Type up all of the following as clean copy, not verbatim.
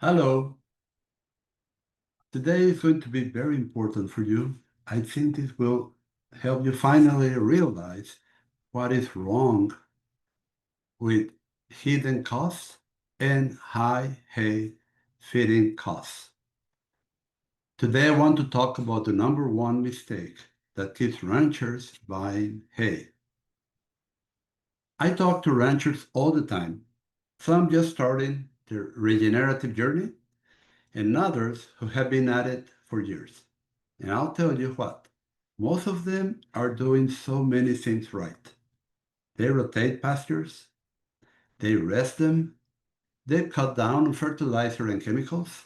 Hello. Today is going to be very important for you. I think this will help you finally realize what is wrong with hidden costs and high hay feeding costs. Today I want to talk about the number one mistake that keeps ranchers buying hay. I talk to ranchers all the time, some just starting their regenerative journey and others who have been at it for years. And I'll tell you what, most of them are doing so many things right. They rotate pastures, they rest them, they cut down on fertilizer and chemicals,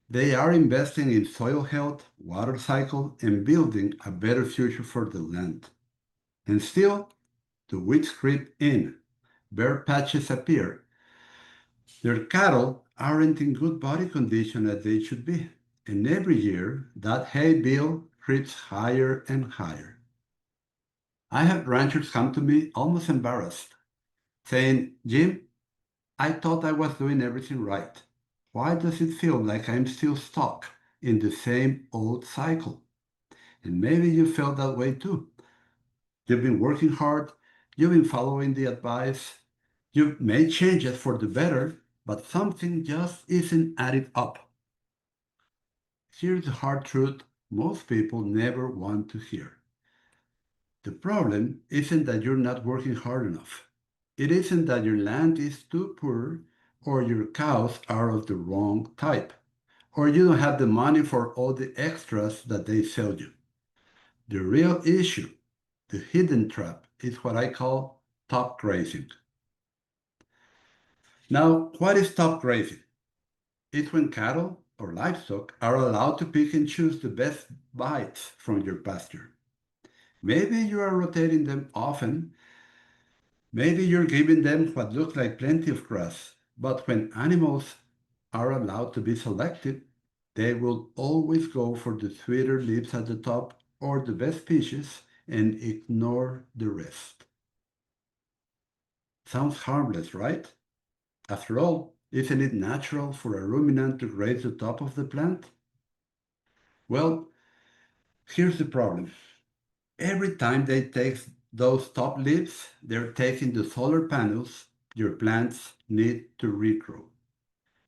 they are investing in soil health, water cycle, and building a better future for the land. And still, the weeds creep in, bare patches appear. Their cattle aren't in good body condition as they should be. And every year, that hay bill creeps higher and higher. I had ranchers come to me almost embarrassed, saying, Jim, I thought I was doing everything right. Why does it feel like I'm still stuck in the same old cycle? And maybe you felt that way too. You've been working hard, you've been following the advice, you've made changes for the better, but something just isn't adding up. Here's the hard truth most people never want to hear. The problem isn't that you're not working hard enough. It isn't that your land is too poor or your cows are of the wrong type or you don't have the money for all the extras that they sell you. The real issue, the hidden trap, is what I call top grazing. Now, what is top grazing? It's when cattle or livestock are allowed to pick and choose the best bites from your pasture. Maybe you are rotating them often. Maybe you're giving them what looks like plenty of grass, but when animals are allowed to be selected, they will always go for the sweeter leaves at the top or the best species and ignore the rest. Sounds harmless, right? After all, isn't it natural for a ruminant to graze the top of the plant? Well, here's the problem. Every time they take those top leaves, they're taking the solar panels your plants need to regrow.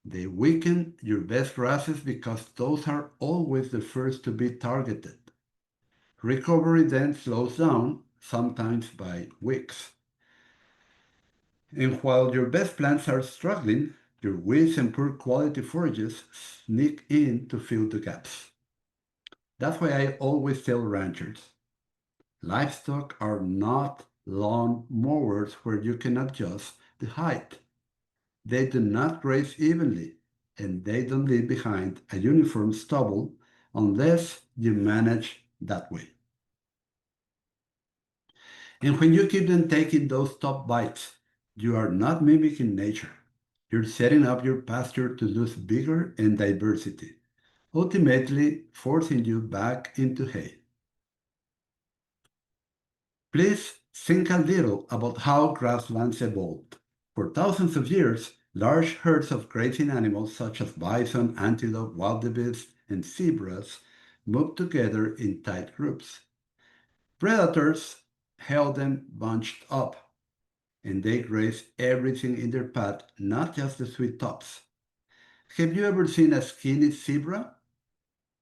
They weaken your best grasses because those are always the first to be targeted. Recovery then slows down, sometimes by weeks. And while your best plants are struggling, your weeds and poor quality forages sneak in to fill the gaps. That's why I always tell ranchers, livestock are not lawn mowers where you can adjust the height. They do not graze evenly, and they don't leave behind a uniform stubble unless you manage that way. And when you keep them taking those top bites, you are not mimicking nature. You're setting up your pasture to lose vigor and diversity, ultimately forcing you back into hay. Please think a little about how grasslands evolved. For thousands of years, large herds of grazing animals such as bison, antelope, wildebeest, and zebras moved together in tight groups. Predators held them bunched up, and they grazed everything in their path, not just the sweet tops. Have you ever seen a skinny zebra?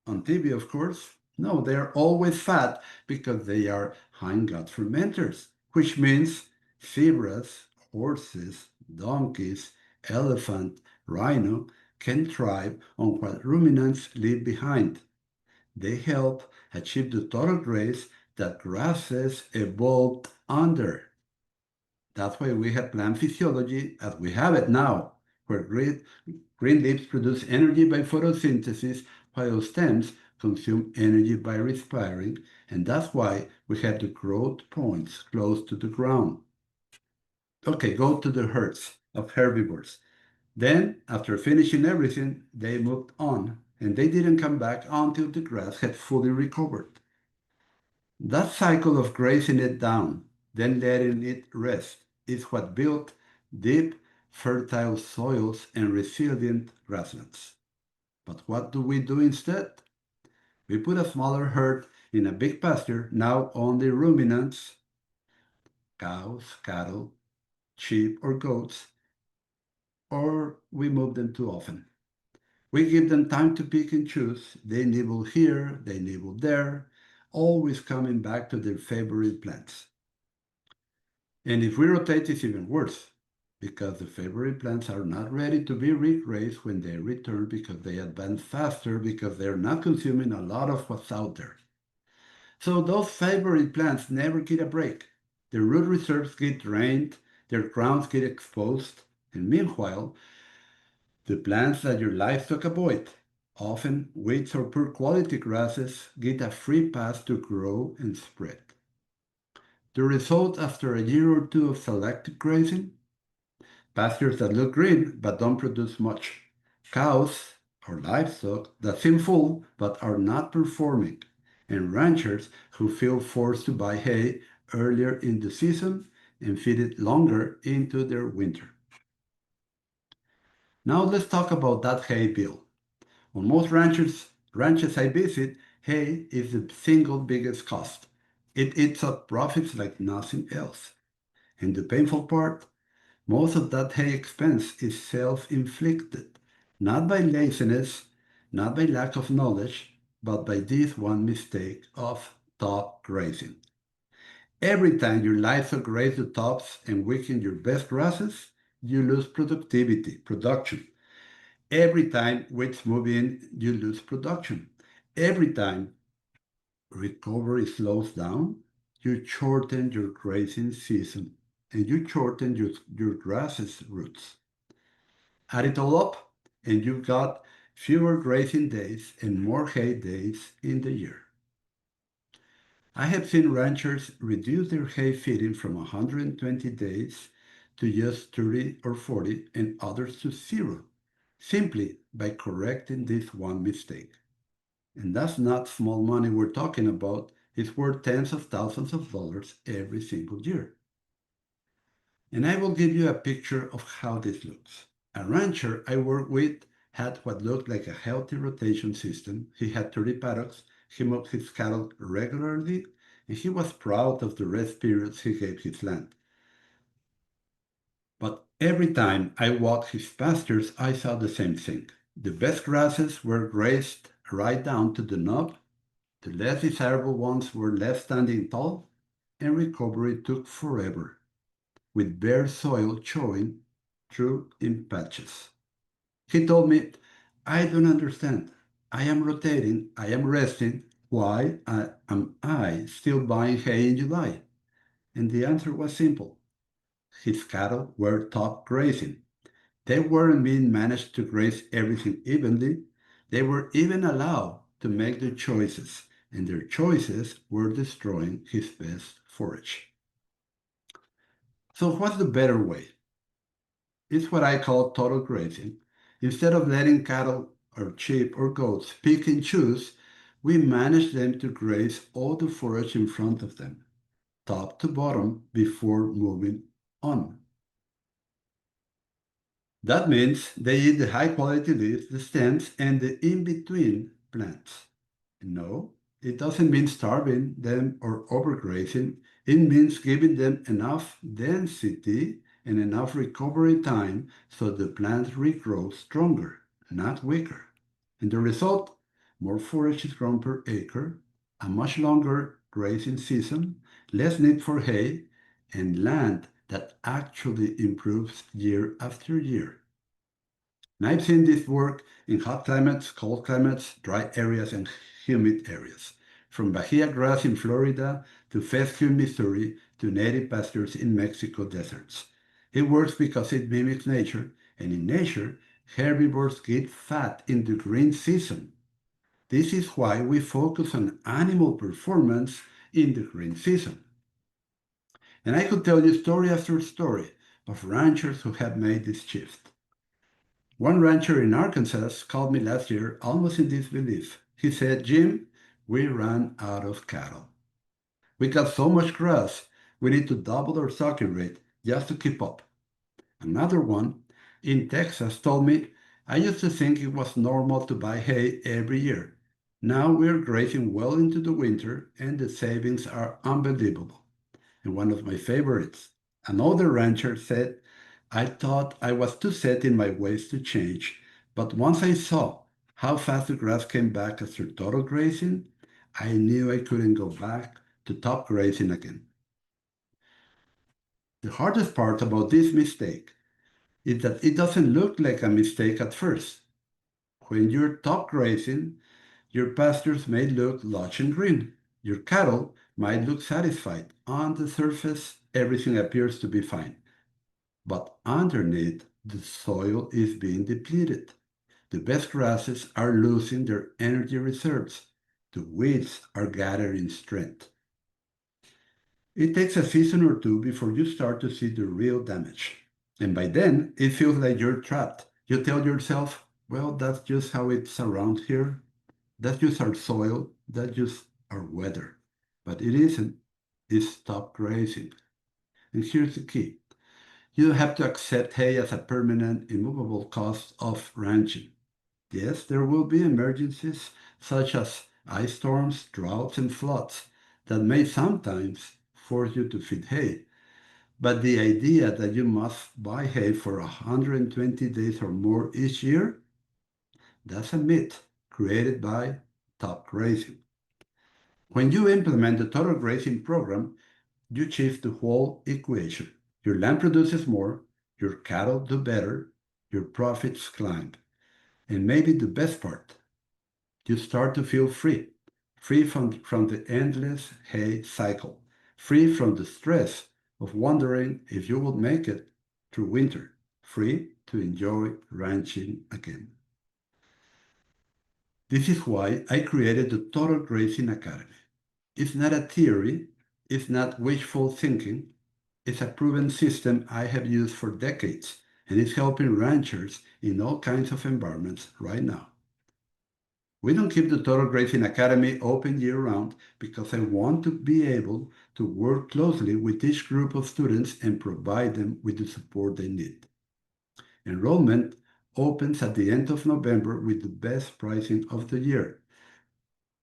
On TV, of course. No, they are always fat because they are hindgut fermenters, which means zebras, horses, donkeys, elephant, rhino can thrive on what ruminants leave behind. They help achieve the total grace that grasses evolved under. That's why we have plant physiology as we have it now, where green leaves produce energy by photosynthesis, while stems consume energy by respiring, and that's why we have the growth points close to the ground. Okay, go to the herds of herbivores. Then, after finishing everything, they moved on, and they didn't come back until the grass had fully recovered. That cycle of grazing it down, then letting it rest, is what built deep, fertile soils, and resilient grasslands. But what do we do instead? We put a smaller herd in a big pasture, now only ruminants, cows, cattle, sheep, or goats, or we move them too often. We give them time to pick and choose. They nibble here, they nibble there, always coming back to their favorite plants. And if we rotate, it's even worse, because the favorite plants are not ready to be regrazed when they return because they advance faster because they're not consuming a lot of what's out there. So those favorite plants never get a break. Their root reserves get drained, their crowns get exposed, and meanwhile, the plants that your livestock avoid, often weeds or poor quality grasses, get a free pass to grow and spread. The result after a year or two of selective grazing? Pastures that look green but don't produce much. Cows or livestock that seem full but are not performing. And ranchers who feel forced to buy hay earlier in the season and feed it longer into their winter. Now let's talk about that hay bill. On most ranches I visit, hay is the single biggest cost. It eats up profits like nothing else. And the painful part, most of that hay expense is self-inflicted, not by laziness, not by lack of knowledge, but by this one mistake of top grazing. Every time your livestock graze the tops and weaken your best grasses, you lose production. Every time weeds move in, you lose production. Every time recovery slows down, you shorten your grazing season and you shorten your grass's roots. Add it all up, and you've got fewer grazing days and more hay days in the year. I have seen ranchers reduce their hay feeding from 120 days to just 30 or 40 and others to zero, simply by correcting this one mistake. And that's not small money we're talking about. It's worth tens of thousands of dollars every single year. And I will give you a picture of how this looks. A rancher I worked with had what looked like a healthy rotation system. He had 30 paddocks, he moved his cattle regularly, and he was proud of the rest periods he gave his land. But every time I walked his pastures, I saw the same thing. The best grasses were grazed right down to the knob, the less desirable ones were left standing tall, and recovery took forever, with bare soil showing through in patches. He told me, I don't understand. I am rotating, I am resting. Why am I still buying hay in July? And the answer was simple. His cattle were top grazing. They weren't being managed to graze everything evenly. They were even allowed to make their choices, and their choices were destroying his best forage. So what's the better way? It's what I call total grazing. Instead of letting cattle or sheep or goats pick and choose, we manage them to graze all the forage in front of them, top to bottom, before moving on. That means they eat the high quality leaves, the stems, and the in-between plants. No, it doesn't mean starving them or overgrazing. It means giving them enough density and enough recovery time so the plants regrow stronger, not weaker. And the result, more forage is grown per acre, a much longer grazing season, less need for hay, and land that actually improves year after year. And I've seen this work in hot climates, cold climates, dry areas, and humid areas. From Bahia grass in Florida to fescue in Missouri to native pastures in Mexico deserts. It works because it mimics nature, and in nature, herbivores get fat in the green season. This is why we focus on animal performance in the green season. And I could tell you story after story of ranchers who have made this shift. One rancher in Arkansas called me last year almost in disbelief. He said, Jim, we ran out of cattle. We got so much grass, we need to double our sucking rate just to keep up. Another one in Texas told me, I used to think it was normal to buy hay every year. Now we're grazing well into the winter and the savings are unbelievable. And one of my favorites, another rancher said, I thought I was too set in my ways to change, but once I saw how fast the grass came back after total grazing, I knew I couldn't go back to top grazing again. The hardest part about this mistake is that it doesn't look like a mistake at first. When you're top grazing, your pastures may look lush and green. Your cattle might look satisfied. On the surface, everything appears to be fine. But underneath, the soil is being depleted. The best grasses are losing their energy reserves. The weeds are gathering strength. It takes a season or two before you start to see the real damage. And by then, it feels like you're trapped. You tell yourself, well, that's just how it's around here. That's just our soil. That's just our weather. But it isn't. It's stop grazing. And here's the key. You have to accept hay as a permanent, immovable cost of ranching. Yes, there will be emergencies such as ice storms, droughts, and floods that may sometimes force you to feed hay. But the idea that you must buy hay for 120 days or more each year, that's a myth created by top grazing. When you implement the total grazing program, you change the whole equation. Your land produces more, your cattle do better, your profits climb. And maybe the best part, you start to feel free, free from the endless hay cycle, free from the stress of wondering if you will make it through winter, free to enjoy ranching again. This is why I created the Total Grazing Academy. It's not a theory, it's not wishful thinking, it's a proven system I have used for decades, and it's helping ranchers in all kinds of environments right now. We don't keep the Total Grazing Academy open year-round because I want to be able to work closely with each group of students and provide them with the support they need. Enrollment opens at the end of November with the best pricing of the year.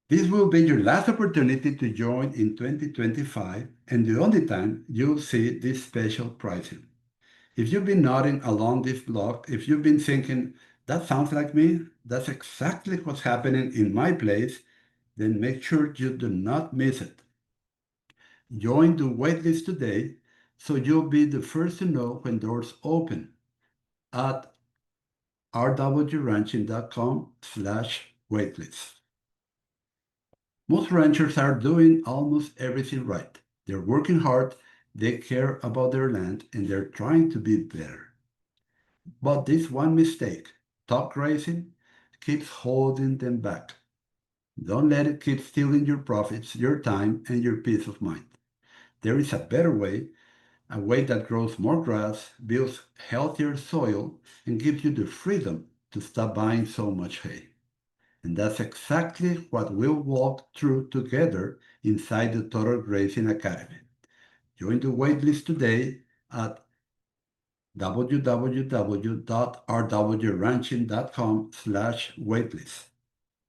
This will be your last opportunity to join in 2025 and the only time you'll see this special pricing. If you've been nodding along this blog, if you've been thinking, that sounds like me, that's exactly what's happening in my place, then make sure you do not miss it. Join the waitlist today so you'll be the first to know when doors open at rwranching.com/waitlist. Most ranchers are doing almost everything right. They're working hard, they care about their land, and they're trying to be better. But this one mistake, top grazing, keeps holding them back. Don't let it keep stealing your profits, your time, and your peace of mind. There is a better way, a way that grows more grass, builds healthier soil, and gives you the freedom to stop buying so much hay. And that's exactly what we'll walk through together inside the Total Grazing Academy. Join the waitlist today at www.rwranching.com/waitlist.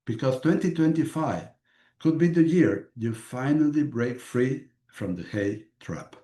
Because 2025 could be the year you finally break free from the hay trap.